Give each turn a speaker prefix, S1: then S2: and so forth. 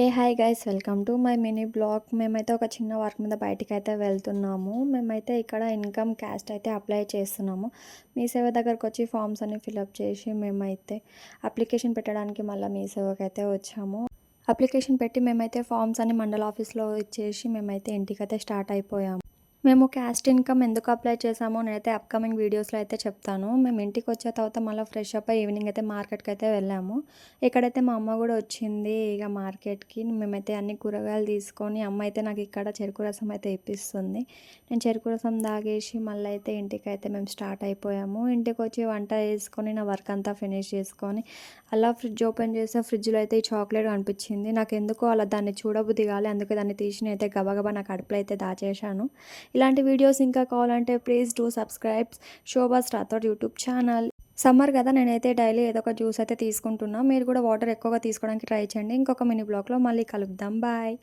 S1: A hi guys, welcome to my mini blog. మేమైతే ఒక చిన్న వర్క్ మీద బయటికైతే వెళ్తున్నాము. మేమైతే ఇక్కడ ఇన్కమ్ క్యాస్ట్ అయితే అప్లై చేస్తున్నాము. మీ సేవ దగ్గరకు వచ్చి ఫామ్స్ అన్ని ఫిలప్ చేసి మేమైతే అప్లికేషన్ పెట్టడానికి మళ్ళీ మీ సేవకి అయితే వచ్చాము. అప్లికేషన్ పెట్టి మేమైతే ఫామ్స్ అన్ని మండల ఆఫీస్లో ఇచ్చేసి మేమైతే ఇంటికైతే స్టార్ట్ అయిపోయాము. మేము క్యాస్ట్ ఇన్కమ్ ఎందుకు అప్లై చేసామో నేనైతే అప్కమింగ్ వీడియోస్లో అయితే చెప్తాను. మేము ఇంటికి వచ్చే తర్వాత మళ్ళీ ఫ్రెష్ అప్ అయ్యి ఈవినింగ్ అయితే మార్కెట్కి అయితే వెళ్ళాము. ఇక్కడైతే మా అమ్మ కూడా వచ్చింది ఇక మార్కెట్కి. మేమైతే అన్ని కూరగాయలు తీసుకొని అమ్మ అయితే నాకు ఇక్కడ చెరుకు రసం అయితే ఇప్పిస్తుంది. నేను చెరుకు రసం తాగేసి మళ్ళీ అయితే ఇంటికైతే మేము స్టార్ట్ అయిపోయాము. ఇంటికి వచ్చి వంట చేసుకొని నా వర్క్ అంతా ఫినిష్ చేసుకొని అలా ఫ్రిడ్జ్ ఓపెన్ చేస్తే ఫ్రిడ్జ్లో అయితే ఈ చాక్లెట్ కనిపించింది. నాకు ఎందుకో అలా దాన్ని చూడబుద్ధి కాలే, అందుకే దాన్ని తీసి నేనైతే గబగబా నా కడుపులో అయితే దాచేశాను. ఇలాంటి వీడియోస్ ఇంకా కావాలంటే please do subscribe Shobha's Rathod YouTube channel. Summer కదా, నేనైతే డైలీ ఏదో ఒక జ్యూస్ అయితే తీసుకుంటున్నా. మీరు కూడా వాటర్ ఎక్కువగా తీసుకోవడానికి ట్రై చేయండి. ఇంకొక మినీ బ్లాగ్లో మళ్ళీ కలుద్దాం. బాయ్.